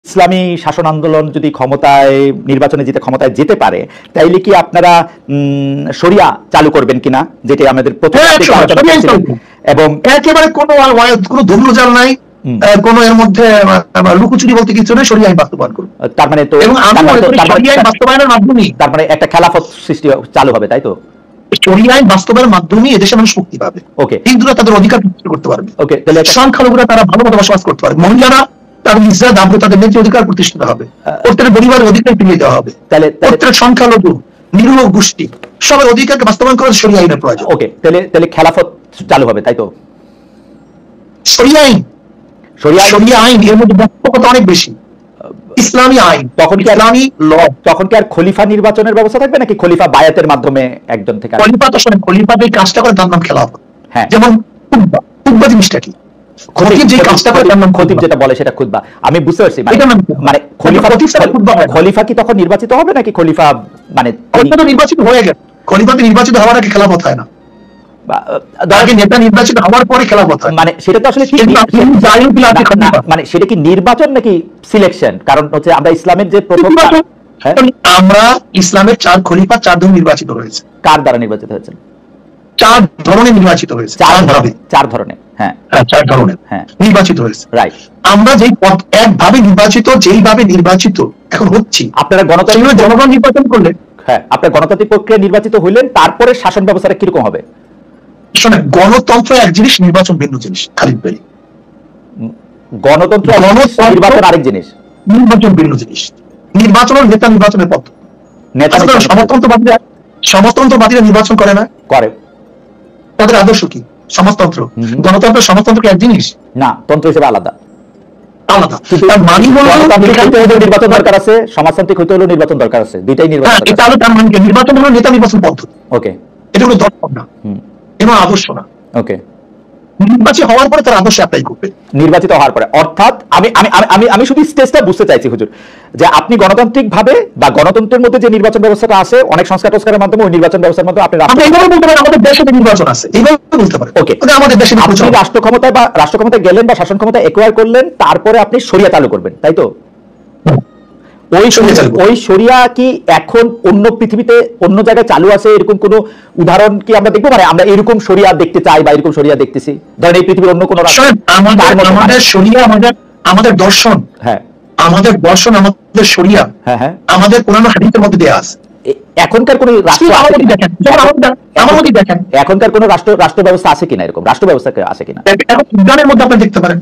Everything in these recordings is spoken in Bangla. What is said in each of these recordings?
ইসলামী শাসন আন্দোলন যদি ক্ষমতায় নির্বাচনে জিতে ক্ষমতায় যেতে পারে তাইলে কি আপনারা শরিয়া চালু করবেন কিনা, যেটা আমাদের প্রথম এবং একেবারে কোনো ধূম্রজাল নাই, কোনো এর মধ্যে লুকোচুরি বলতে কিছু নেই, শরিয়া আইন বাস্তবায়ন করব। তার মানে তো শরিয়া আইন বাস্তবায়নের মাধ্যমে তার মানে একটা খেলাফত সৃষ্টি চালু হবে, তাই তো? শরিয়া আইন বাস্তবায়নের মাধ্যমে এদেশে মানুষ মুক্তি পাবে। ওকে, হিন্দুরা তাদের অধিকার প্রতিষ্ঠা করতে পারবে। ওকে, তাহলে সংখ্যালঘুরা তারা ভালোভাবে বসবাস করতে পারবে। মহিলারা তাদের ইজ্জত আবরু তাদের ন্যায্য অধিকার প্রতিষ্ঠিত হবে। প্রত্যেকের পরিবারের অধিকার ফিরিয়ে দেওয়া হবে। তাহলে প্রত্যেক সংখ্যালঘু নিরীহ গোষ্ঠী সবার অধিকারকে বাস্তবায়ন করার শরিয়া আইনের প্রয়োজন। ওকে, তাহলে খেলাফত চালু হবে, তাই তো? শরিয়া আইন এর মধ্যে ব্যাপকতা অনেক বেশি। ইসলামী আইন তখন কি ইসলামী ল, তখন কি আর খলিফা নির্বাচনের ব্যবস্থা থাকবে নাকি খলিফা বায়াতের মাধ্যমে একজন থেকে? খলিফা তো শোনেন, খলিফা যে কাজটা করে তার নাম খেলাফত। হ্যাঁ, যেমন খুতবা জিনিসটা কি? খতিব যে কাজটা করে তার নাম খতিব, যেটা বলে সেটা খুতবা। আমি বুঝতে পারছি, মানে খলিফা কি তখন নির্বাচিত হবে নাকি খলিফা মানে খলিফা তো নির্বাচিত হয়ে গেছে। খলিফা তো নির্বাচিত হওয়ার আগে খেলাফত হয় না, নেতা নির্বাচিত হওয়ার পরে খেলাফত হয়। মানে সেটা তো আসলে মানে সেটা কি নির্বাচন নাকি সিলেকশন? কারণ হচ্ছে আমরা ইসলামের যে প্রথম আমরা ইসলামের 4 খলিফা 4 জন নির্বাচিত হয়েছে। কার দ্বারা নির্বাচিত হয়েছে? 4 ধরনের নির্বাচিত হয়েছে। 4 ধরনের, হ্যাঁ 4 ধরনের নির্বাচিত হয়েছে। রাইট। আমরা যেই একভাবে নির্বাচিত, যেইভাবে নির্বাচিত এখন হচ্ছি, আপনারা গণতান্ত্রিক জনগণ নির্বাচন করলে, হ্যাঁ আপনার গণতান্ত্রিক প্রক্রিয়া নির্বাচিত হইলেন, তারপরে শাসন ব্যবস্থাটা কিরকম হবে? শোনেন, গণতন্ত্র এক জিনিস, নির্বাচন ভিন্ন জিনিস। খালিদ ভাই, গণতন্ত্র নির্বাচন আরেক জিনিস, নির্বাচন ভিন্ন জিনিস। নির্বাচনের নেতা নির্বাচনের পথ। সমাজতন্ত্রবাদীরা নির্বাচন করে না, করে। তাদের আদর্শ কি? সমাজতন্ত্র। গণতন্ত্র সমাজতন্ত্র এক জিনিস না, তন্ত্র হিসেবে আলাদা। নির্বাচন দরকার আছে, সমাজতান্ত্রিক হইতে হলেও নির্বাচন দরকার আছে, দুইটাই নির্বাচন। এটা হলো তার মানে নির্বাচন হলো নেতা নির্বাচন পদ্ধতি। ওকে, এটা হলো দর্শন না, এটা আদর্শ না। ওকে, নির্বাচিত হওয়ার পরে তার আদর্শ অ্যাপ্লাই করবে। নির্বাচিত হওয়ার পরে, অর্থাৎ আমি আমি আমি আমি শুধু স্টেজটা বুঝতে চাইছি হুজুর, যে আপনি গণতান্ত্রিক ভাবে বা গণতন্ত্রের মধ্যে যে নির্বাচন ব্যবস্থাটা আছে অনেক সংস্কার টস্কারের মাধ্যমে, ওই নির্বাচন ব্যবস্থার মাধ্যমে আপনি আমাদের দেশে নির্বাচন আছে, এইভাবে বলতে পারেন। ওকে, আমাদের দেশে আপনি রাষ্ট্র ক্ষমতায় গেলেন বা শাসন ক্ষমতা একোয়ার করলেন, তারপরে আপনি শরিয়া চালু করবেন, তাই তো? ওই শরিয়া কি এখন অন্য পৃথিবীতে অন্য জায়গায় চালু আছে এরকম কোন উদাহরণ কি আমরা দেখবো? মানে আমরা এরকম শরিয়া দেখতে চাই বা এরকম শরিয়া দেখতেছি, ধরেন এই পৃথিবীর অন্য কোন আমাদের শরিয়া, আমাদের দর্শন, হ্যাঁ আমাদের দর্শন, আমাদের শরিয়া, হ্যাঁ হ্যাঁ আমাদের কোরআন হাদিসের মধ্যে দেয়া আছে। এখনকার কোন এখনকার কোন রাষ্ট্র ব্যবস্থা আছে কিনা, এরকম রাষ্ট্র ব্যবস্থা আছে কিনা? ইরানের মধ্যে আপনি দেখতে পারেন,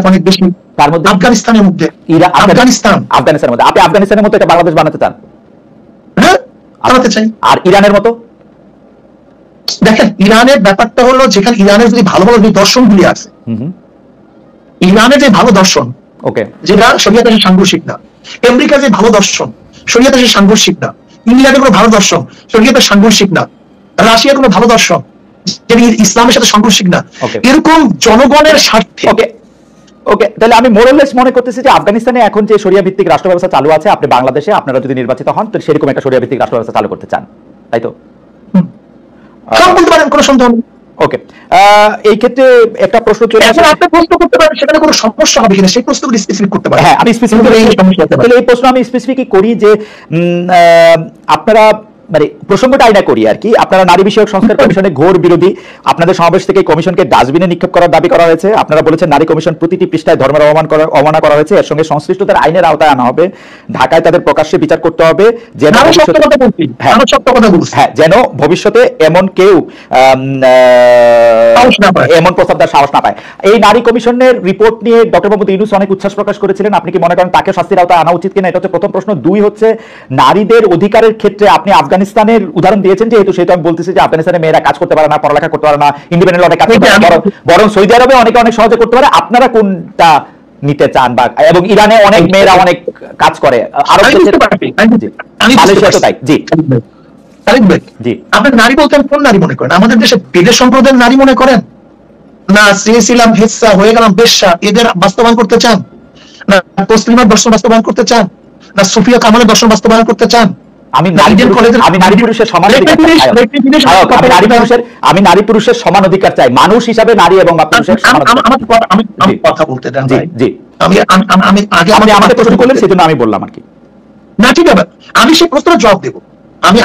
অনেক বেশি। তার মধ্যে আফগানিস্তানের মধ্যে, আফগানিস্তানের মধ্যে। আপনি আফগানিস্তানের মতো একটা বাংলাদেশ বানাতে চান? হ্যাঁ, বানাতে চাই। আর ইরানের মতো? দেখেন, ইরানের ব্যাপারটা হলো, যেখানে ইরানের যদি ভালো ভালো দর্শনগুলি আছে, ইরানের যে ভালো দর্শন, ওকে, যেটা শরিয়াতে সাংঘর্ষিক না। আমেরিকার যে ভালো দর্শন, শরিয়াতে সাংঘর্ষিক না। ইংল্যান্ডের কোনো ভালো দর্শন, শরিয়াতে সাংঘর্ষিক না। রাশিয়ার কোনো ভালো দর্শন, যেটা ইসলামের সাথে সাংঘর্ষিক না। এরকম জনগণের স্বার্থে। ওকে, ওকে, তাহলে আমি মোরালেস মনে করতেছি যে আফগানিস্তানে এখন যে শরিয়া ভিত্তিক রাষ্ট্র ব্যবস্থা চালু আছে, আপনি বাংলাদেশে আপনারা যদি নির্বাচিত হন তো সেরকম একটা শরিয়া ভিত্তিক রাষ্ট্র ব্যবস্থা চালু করতে চান, তাই তো? বলতে পারেন, কোনো সন্দেহ নেই। ওকে, এই ক্ষেত্রে একটা প্রশ্ন চলে আসে, আপনি প্রশ্ন করতে পারেন, সেখানে কোনো সমস্যা হবে কিনা সেই প্রশ্নগুলো স্পেসিফিক করতে পারেন। হ্যাঁ, আমি স্পেসিফিক এই প্রশ্ন আমি স্পেসিফিকই করি যে আপনারা মানে প্রসঙ্গটা আইনা করি আর কি, আপনারা নারী বিষয়ক সংস্কার কমিশনের ঘোর বিরোধী। আপনাদের সমাবেশ থেকে কমিশনকে ডাস্টবিনে নিক্ষেপ করার দাবি করা হয়েছে। আপনারা বলেছেন নারী কমিশন প্রতিটি পৃষ্ঠায় ধর্মের অবমাননা করা হয়েছে, এর সঙ্গে সংশ্লিষ্টদের আইনের আওতায় আনা হবে, ঢাকায় তাদের প্রকাশ্যে বিচার করতে হবে, যেন যেন ভবিষ্যতে এমন কেউ এমন প্রস্তাব দেওয়ার সাহস না পায়। এই নারী কমিশনের রিপোর্ট নিয়ে ডক্টর মোহাম্মদ ইউনূস অনেক উচ্ছ্বাস প্রকাশ করেছিলেন। আপনি কি মনে করেন তাকে শাস্তির আওতায় আনা উচিত কিনা? এটা হচ্ছে প্রথম প্রশ্ন। 2 হচ্ছে নারীদের অধিকারের ক্ষেত্রে আপনি আফগানিস্তানের উদাহরণ দিয়েছেন, যেহেতু সেটা আমি বলতেছি যে আফগানিস্তানে মেয়েরা কাজ করতে পারে না, পড়ালেখা করতে পারে না, ইন্ডিপেন্ডেন্ট অনেক কাজ করতে পারে, বরং সৌদি আরবে অনেক সহজে করতে পারে। আপনারা কোনটা নিতে চান? বা এবং ইরানে অনেক মেয়েরা অনেক কাজ করে, আরব মালয়েশিয়া তো তাই। জি জি, আপনি নারী বলতেন কোন নারী মনে করেন? আমাদের দেশে বেদের সম্প্রদায়ের নারী মনে করেন না? শ্রেয়সিলাম হেসা হয়ে গেলাম বেশ্যা, এদের বাস্তবায়ন করতে চান না? তসলিমার দর্শন বাস্তবায়ন করতে চান না? সুফিয়া কামালের দর্শন বাস্তবায়ন করতে চান আমি নারী পুরুষের সমান আমি নারী পুরুষের সমান অধিকার চাই, মানুষ হিসাবে নারী এবং পুরুষের আমি কথা বলতে দেন। জি, আমি আমাকে প্রশ্ন করলেন সেজন্য আমি বললাম আর কি। না ঠিক আছে, আমি সেই প্রশ্নের জবাব দেবো,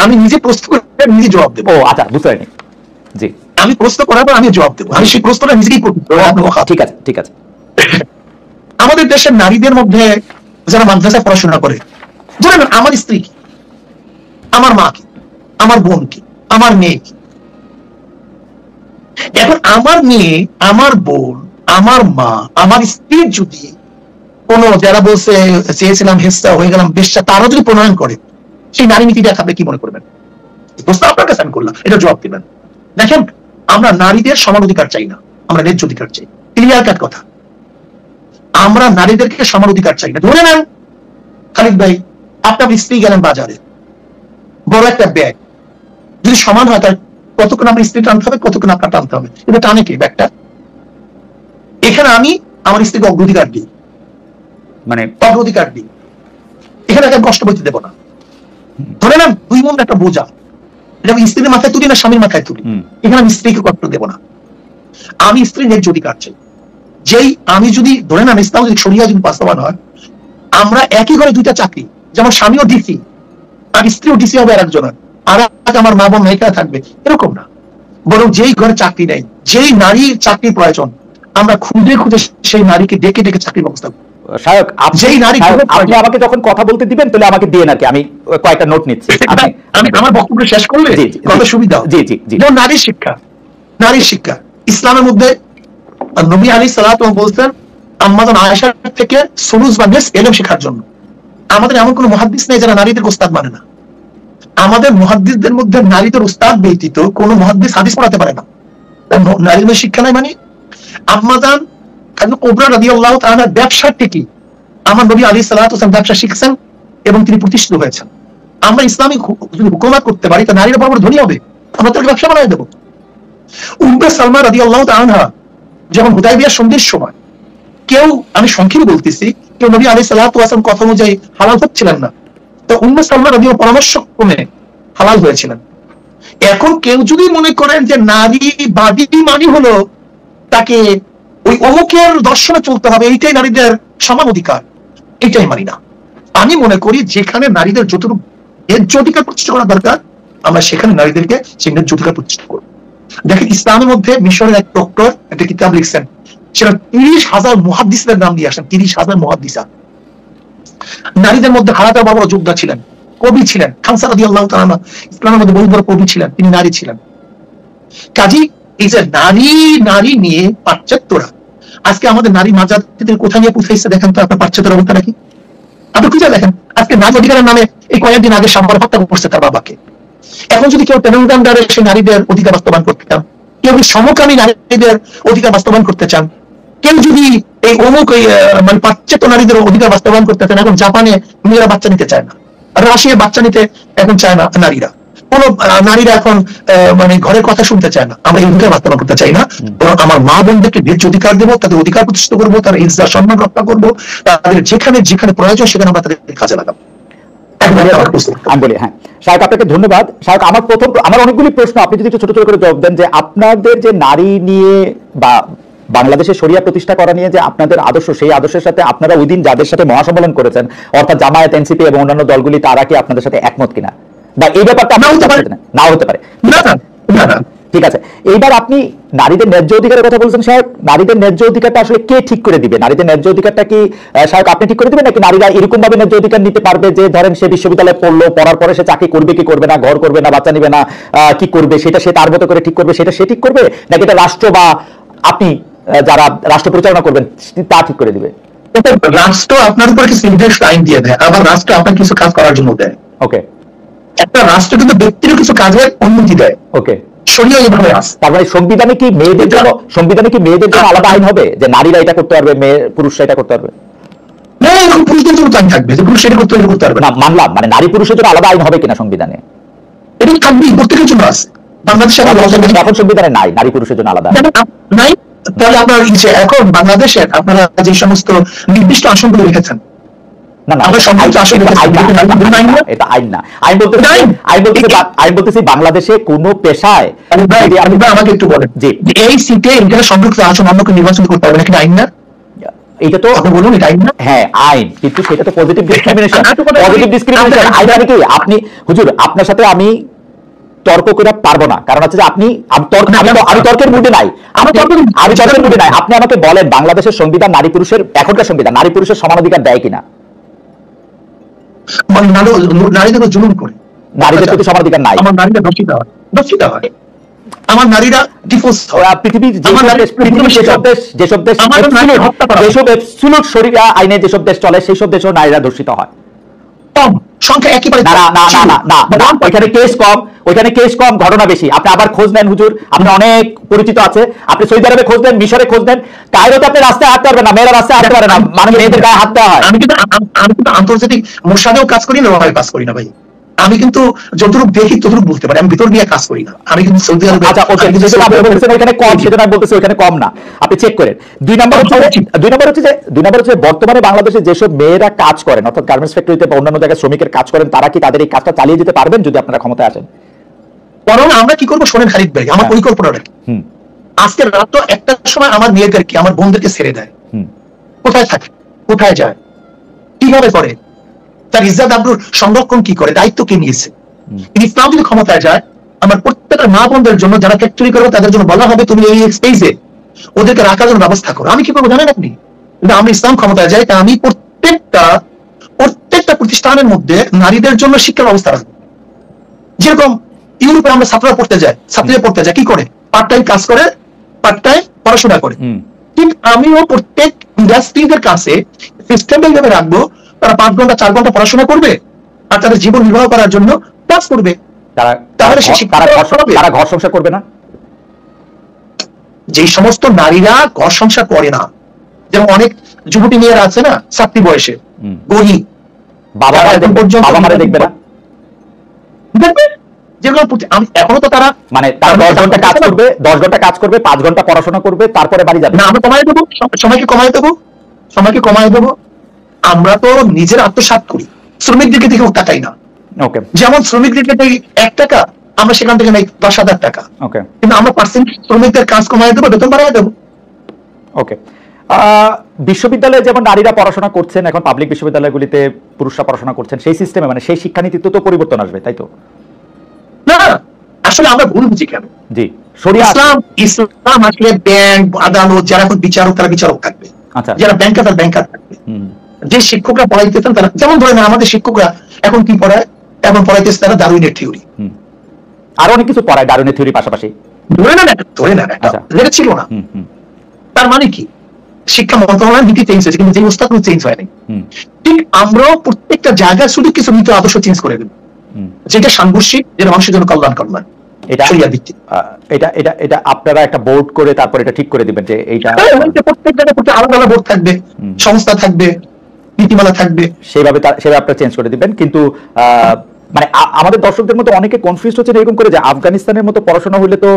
আমি নিজে প্রশ্ন করে নিজে জবাব দেবো। ও আচ্ছা, বুঝতে পারিনি। জি, আমি প্রশ্ন করার পর আমি জবাব দেবো, আমি সেই প্রশ্নটা নিজেই করবো। ঠিক আছে ঠিক আছে। আমাদের দেশের নারীদের মধ্যে যারা মাদ্রাসায় পড়াশোনা করে, ধরেন আমার স্ত্রী কি, আমার মা কি, আমার বোন কি, আমার মেয়ে কি, এখন আমার মেয়ে, আমার বোন, আমার মা, আমার স্ত্রী যদি কোন যারা বলছে চেয়েছিলাম হেস্তা হয়ে গেলাম বেশ্যা, তারা যদি প্রণয়ন করে, সেই নারী নীতি দেখাবে, কি মনে করবেন? প্রশ্ন আপনার কাছে আমি করলাম, এটা জবাব দিবেন। দেখেন, আমরা নারীদের সমান অধিকার চাই না, আমরা ন্যায্য অধিকার চাই। ক্লিয়ার কাট কথা, আমরা নারীদেরকে সমান অধিকার চাই না। ধরে নেন খালিদ ভাই, আপনার স্ত্রী গেলেন বাজারে, বড় একটা ব্যাগ, যদি সমান হয় তার কতক্ষণ আমার স্ত্রী টানতে হবে, কতক্ষণ আপনার টানতে হবে, এটা টানে কি ব্যাগটা? এখানে আমি আমার স্ত্রীকে অগ্রাধিকার দিই, মানে অগ্রাধিকার দিই, এখানে একটা কষ্ট বইতে দেবো না। ধরে নেন 2 মণ একটা বোঝা, এটা আমি স্ত্রীর মাথায় তুলি না স্বামীর মাথায় তুলি, এখানে আমি স্ত্রীকে কষ্ট দেবো না। আমি স্ত্রীর ন্যায্য অধিকার চাই। যেই আমি যদি ধরে নেন ইসলাম যদি শরিয়া যদি বাস্তবায়ন হয়, আমরা একই ঘরে 2টা চাকরি, যেমন স্বামীও ডিসি আর স্ত্রীও ডিসি হবে আরেকজনের, আর আমার মা বোন নায়িকা থাকবে, এরকম না। বরং যেই ঘরে চাকরি নেই, যেই নারীর চাকরির প্রয়োজন, আমরা খুঁজে খুঁজে সেই নারীকে ডেকে ডেকে চাকরির ব্যবস্থা করব। শায়ক, আপনি আমাকে যখন কথা বলতে দিবেন তাহলে আমাকে দিয়ে নাকি, আমি কয়েকটা নোট নিচ্ছি। আমি আমার বক্তব্য শেষ করলে কত সুবিধা। জি জি জি। নারীর শিক্ষা, নারীর শিক্ষা ইসলামের মধ্যে নবী আলাইহিস সালাতু বলতেন আম্মাজান আয়েশা থেকে সুলুস বা নিস ইলম শেখার জন্য। আমাদের এমন কোন মুহাদ্দিস নেই যারা নারীদের উস্তাদ মানে না। আমাদের মুহাদ্দিসদের মধ্যে নারীদের উস্তাদ ব্যতীত কোন মুহাদ্দিস হাদিস পড়াতে পারে না। নারীদের শিক্ষা নাই মানে আম্মাজান কুবরা রাদিয়াল্লাহু তাআলা ব্যবসা থেকে আমার নবী আলাইহিস সালাতু ওয়াসাল্লাম ব্যবসা শিখছেন এবং তিনি প্রতিষ্ঠিত হয়েছেন। আমরা ইসলামী যদি হুকুমত করতে পারি তা নারীরা বড় ধনী হবে, আমরা তাকে ব্যবসা বানাই দেব। উম্মে সালমা রাদিয়াল্লাহু তাআলা যখন হুদায়বিয়া সন্ধির সময়, কেউ, আমি সংক্ষেপে বলতেছি, কেউ নবী আলাইহিস সালাতু ওয়াসাল্লাম কথা অনুযায়ী হালাল হচ্ছিলেন না, তো উম্মে সালমা রাদিয়াল্লাহু পরামর্শ ক্রমে হালাল হয়েছিলেন। এখন কেউ যদি মনে করেন যে নারীবাদী মানে হলো তাকে ওই অমুকের দর্শনে চলতে হবে, এইটাই নারীদের সমান অধিকার, এইটাই মানি না। আমি মনে করি যেখানে নারীদের যতটুকু ন্যায্য অধিকার প্রতিষ্ঠা করা দরকার, আমরা সেখানে নারীদেরকে সেই ন্যায্য অধিকার প্রতিষ্ঠা করব। দেখেন, ইসলামের মধ্যে মিশরের এক ডক্টর একটা কিতাব লিখছেন, সেটা 30,000 মুহাদ্দিসের নাম দিয়ে আসেন, 30,000 মুহাদ্দিসা। নারীদের মধ্যে হারাতা বড় যোদ্ধা ছিলেন, কবি ছিলেন। খানসা রাদিয়াল্লাহু তাআলা ইসলামের মধ্যে বহু বড় কবি ছিলেন, তিনি নারী ছিলেন। কাজী এই যে নারী নিয়ে পাশ্চাত্যরা আজকে আমাদের নারী মাজাদের কোথায় নিয়ে পৌঁছাইছে দেখেন তো আপনার পাশ্চাত্যের অবস্থা নাকি? আপনি খুঁজে দেখেন, আজকে নারী অধিকারের নামে এই কয়েকদিন আগে সাম্বার হত্যা করছে তার বাবাকে। এখন যদি কেউ তেলেঙ্গানার সেই নারীদের অধিকার বাস্তবায়ন করতে চান, কেউ যদি সমকামী নারীদের অধিকার বাস্তবায়ন করতে চান, কেউ যদি এই অমুক মানে পাশ্চাত্য নারীদের অধিকার বাস্তবায়ন করতে চান, এখন জাপানে মেয়েরা বাচ্চা নিতে চায় না, রাশিয়া বাচ্চা নিতে এখন চায় না নারীরা, কোন নারীরা এখন মানে ঘরের কথা শুনতে চায় না। আমরা এই অধিকার বাস্তবায়ন করতে চাই না, বরং আমার মা বোনদেরকে ন্যায্য অধিকার দেবো, তাদের অধিকার প্রতিষ্ঠিত করবো, তার ইজ্জত সম্মান রক্ষা করবো, তাদের যেখানে যেখানে প্রয়োজন সেখানে আমরা তাদের কাজে লাগাবো। আমি বলি, হ্যাঁ শায়ক, আপনাকে ধন্যবাদ। শায়ক, আমার অনেকগুলি প্রশ্ন, আপনি যদি একটু ছোট ছোট করে জবাব দেন, যে আপনাদের যে নারী নিয়ে বা বাংলাদেশে শরিয়া প্রতিষ্ঠা করা নিয়ে যে আপনাদের আদর্শ, সেই আদর্শের সাথে আপনারা ওই দিন যাদের সাথে মহাসম্মেলন করেছেন, অর্থাৎ জামায়াত, এনসিপি এবং অন্যান্য দলগুলি, তারা কি আপনাদের সাথে একমত কিনা, বা এই ব্যাপারটা নাও হতে পারে? ঠিক আছে, এইবার আপনি নারীদের ন্যায্য অধিকারের কথা বলছেন সাহেব, নারীদের ন্যায্য অধিকারটা আসলে কে ঠিক করে দিবে? নারীদের ন্যায্য অধিকারটা কি সাহেব আপনি ঠিক করে দিবেন, নাকি নারীরা এরকম ভাবে ন্যায্য অধিকার নিতে পারবে যে ধরেন সে বিশ্ববিদ্যালয়ে পড়লো, পড়ার পরে সে চাকরি করবে কি করবে না, ঘর করবে না, বাচ্চা নিবে না, কি করবে, সেটা সে তার মতো করে ঠিক করবে, সেটা সে ঠিক করবে, নাকি এটা রাষ্ট্র বা আপনি যারা রাষ্ট্র পরিচালনা করবেন তা ঠিক করে দিবে? রাষ্ট্র আপনার উপর কিছু নির্দিষ্ট আইন দিয়ে দেয়, আবার রাষ্ট্র আপনাকে কিছু কাজ করার জন্য দেয়। ওকে, একটা রাষ্ট্র কিন্তু ব্যক্তিরও কিছু কাজের অনুমতি দেয়। ওকে, শরীয়ত এইভাবে আছে। তার মানে সংবিধানে কি মেয়েদের জন্য আলাদা আইন হবে যে নারীরা এটা করতে পারবে, পুরুষরা এটা করতে পারবে? না, এরকম পুরুষদের জন্য আইন থাকবে যে পুরুষ এটা করতে পারবে না, মানলাম, মানে নারী পুরুষের জন্য আলাদা আইন হবে কিনা সংবিধানে? এটা থাকবেই, প্রত্যেকের জন্য আছে। বাংলাদেশে এখন সংবিধানে নাই নারী পুরুষের জন্য আলাদা নাই। তাহলে আপনার এখন বাংলাদেশের আপনারা যে সমস্ত নির্দিষ্ট আসনগুলো রেখেছেন, না না, এটা আইন না। আইন বলতেছি বাংলাদেশে কোন পেশায়। আমাকে একটু বলেন যে এই সিটে এখানে সংযুক্ত আসন অন্যকে নির্বাচন করতে হবে নাকি আইন না? এটা তো আপনি বলুন এটা আইন না। হ্যাঁ আইন, কিন্তু সেটা তো পজিটিভ ডিসক্রিমিনেশন। পজিটিভ ডিসক্রিমিনেশন আইন মানে কি? আপনি হুজুর আপনার সাথে আমি তর্ক করে পারবো না, কারণ হচ্ছে যে আপনি আমি তর্কের মুডে নাই, আমি তর্কের মুডে নাই। আপনি আমাকে বলেন বাংলাদেশের সংবিধান নারী পুরুষের, এখনকার সংবিধান নারী পুরুষের সমান অধিকার দেয় কিনা? নারীদের জুলুম করে, নারীদের প্রতি সমান অধিকার নাই। আমার নারীরা দর্শিত হয়, আমার নারীরা ডিফোর্স হয়। পৃথিবীর যেসব এবসলিউট শরিয়া আইনে যেসব দেশ চলে সেই সব দেশেও নারীরা দর্শিত হয়। কম সংখ্যা একেবারে না, ওইখানে কেস কম, ঘটনা বেশি। আপনি আবার খোঁজ নেন হুজুর, আপনি অনেক পরিচিত আছে, আপনি সৌদি আরবে খোঁজ নেন, মিশরে খোঁজ নেন, কায়রোতে আপনি রাস্তায় হাঁটতে পারবেন না, মেয়েরা রাস্তায় হাঁটতে পারে না, মানে মেয়েদের গায়ে হাত দেওয়া হয়। আমি কিন্তু আন্তর্জাতিক মোসাদেও কাজ করি না, ওভাবে কাজ করি না ভাই। আমি কিন্তু যতটুকু দেখি ততটুকু বলতে পারি, আমি ভিতর দিয়ে কাজ করি না। আমি কিন্তু সৌদি আরবে ওখানে কম, সেটা না বলতেছি ওখানে কম না, আপনি চেক করেন। দুই নম্বর হচ্ছে বর্তমানে বাংলাদেশে যেসব মেয়েরা কাজ করেন, অর্থাৎ গার্মেন্টস ফ্যাক্টরিতে বা অন্যান্য জায়গায় শ্রমিকের কাজ করেন, তারা কি তাদের এই কাজটা চালিয়ে যেতে পারবেন যদি আপনারা ক্ষমতায় আসেন? বরং আমরা কি করবো শোনেন খালিদ ভাই, আমার পরিকল্পনাটা কি। আজকে রাত 1টার সময় আমার মেয়েদেরকে, আমার বোনদেরকে ছেড়ে দেয়, কোথায় থাকে, কোথায় যায়, কিভাবে করে, তার ইজ্জত আবরুর সংরক্ষণ কি করে, দায়িত্ব কে নিয়েছে। ইসলাম যদি ক্ষমতায় যায়, আমার প্রত্যেকটা মা বোনদের জন্য যারা ফ্যাক্টরি করবে তাদের জন্য বলা হবে তুমি এই স্পেসে ওদেরকে রাখার জন্য ব্যবস্থা করো। আমি কি করবো জানেন আপনি? কিন্তু আমি ইসলাম ক্ষমতায় যাই, তা আমি প্রত্যেকটা প্রতিষ্ঠানের মধ্যে নারীদের জন্য শিক্ষা ব্যবস্থা রাখবো। যেরকম ইউরোপে আমরা ছাত্ররা পড়তে যায় কি করে, পার্ট টাইম কাজ করে, পার্ট টাইম পড়াশোনা করে। ঠিক আমিও প্রত্যেক ইন্ডাস্ট্রিদের কাছে সিস্টেম এইভাবে রাখবো, তারা 5 ঘন্টা 4 ঘন্টা পড়াশোনা করবে আর তাদের জীবন নির্বাহ করার জন্য কাজ করবে। তাহলে তারা ঘর সংসার করবে না। যে সমস্ত নারীরা ঘর সংসার করে না, যেমন অনেক যুবতী মেয়েরা আছে না ছাত্রী বয়সে, গরিব, বাবা মারা দেখবে না, দেখবে যেগুলো এখনো তো তারা মানে 10 ঘন্টা কাজ করবে, 10 ঘন্টা কাজ করবে, 5 ঘন্টা পড়াশোনা করবে, তারপরে বাড়ি যাবে। না আমরা সময়কে কমায় দেবো। আমরা তো নিজের আত্মসাৎ করি, শ্রমিকদেরকে দিকে তাকাই না। যেমন শ্রমিকদেরকে 1 টাকা, আমরা সেখান থেকে নেই 10,000 টাকা, কিন্তু আমরা পার্সেন্ট শ্রমিকদের কাজ কমায় দেবো, বেতন বাড়ায় দেবো। ওকে, বিশ্ববিদ্যালয়ে যেমন নারীরা পড়াশোনা করছেন, এখন পাবলিক বিশ্ববিদ্যালয়গুলিতে পুরুষরা পড়াশোনা করছেন, সেই সিস্টেমে মানে সেই শিক্ষানীতিতে তো পরিবর্তন আসবে, তাই তো? না আসলে আমরা ভুল বুঝি কেন? জি, ইসলাম আসলে ব্যাংক, আদালত, যারা এখন বিচারক তারা বিচারক থাকবে, যারা ব্যাংকার তারা ব্যাংকার থাকবে। যে শিক্ষকরা পড়াইতেছেন তারা, যেমন ধরেন আমাদের শিক্ষকরা এখন কি পড়ায়, এখন পড়াইতেছে তারা ডারউইনের থিওরি, আর অনেক কিছু পড়ায় ডারউইনের থিওরি পাশাপাশি। ধরে না যেটা ছিল না। তার মানে কি, শিক্ষা মন্ত্রণালয় নীতি চেঞ্জ হয়েছে কিন্তু যে উস্তাদ চেঞ্জ হয়নি। ঠিক আমরাও প্রত্যেকটা জায়গায় শুধু কিছু নীতি আদর্শ চেঞ্জ করে দেব, যেটা সাংঘর্ষিক, যেটা মানুষের জন্য কল্যাণ করবেন। এটা আপনারা একটা বোর্ড করে তারপর এটা ঠিক করে দিবেন যে এইটা প্রত্যেক জায়গায় আলাদা আলাদা বোর্ড থাকবে, সংস্থা থাকবে, নীতিমালা থাকবে, সেভাবে আপনারা চেঞ্জ করে দিবেন। কিন্তু মানে আমাদের দর্শকদের মধ্যে অনেকে কনফিউজ হচ্ছে এরকম করে যে আফগানিস্তানের মতো পড়াশোনা হলে তো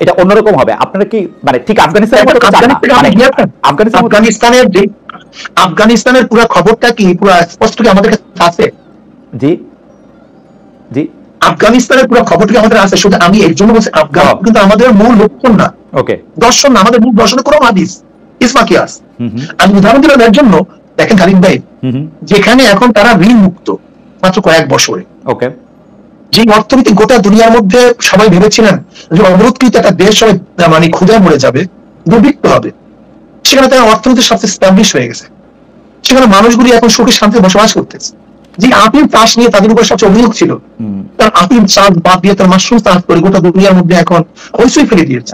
এটা অন্যরকম হবে। আপনারা কি মানে ঠিক আফগানিস্তানের পুরো খবরটা কি পুরো স্পষ্ট কি আমাদের কাছে আছে? জি জি, আফগানিস্তানের পুরো খবরটা কি আমাদের আছে? শুধু আমি এর জন্য বলছি আফগান কিন্তু আমাদের মূল লক্ষণ না, ওকে, দর্শন না, আমাদের মূল দর্শন কোরআন হাদিস, ইসমাকিয়াস। আমি উদাহরণ দিলাম এর জন্য, দেখেন খালিদ ভাই, যেখানে এখন তারা ঋণ মুক্ত মাত্র কয়েক বছরে, ওকে, যে অর্থনীতি গোটা দুনিয়ার মধ্যে সবাই ভেবেছিলেন যে অবরোধকৃত একটা দেশ সবাই মানে ক্ষুধায় মরে যাবে, দুর্ভিক্ষ হবে, সেখানে তারা অর্থনীতি সবচেয়ে স্ট্যাবলিশ হয়ে গেছে। সেখানে মানুষগুলি এখন সুখে শান্তি বসবাস করতেছে। যে আপিল চাষ নিয়ে তাদের উপর সবচেয়ে অভিযোগ ছিল, তার আপিল চাষ বাদ দিয়ে তার মাশরুম চাষ করে গোটা দুনিয়ার মধ্যে এখন হইচই ফেলে দিয়েছে।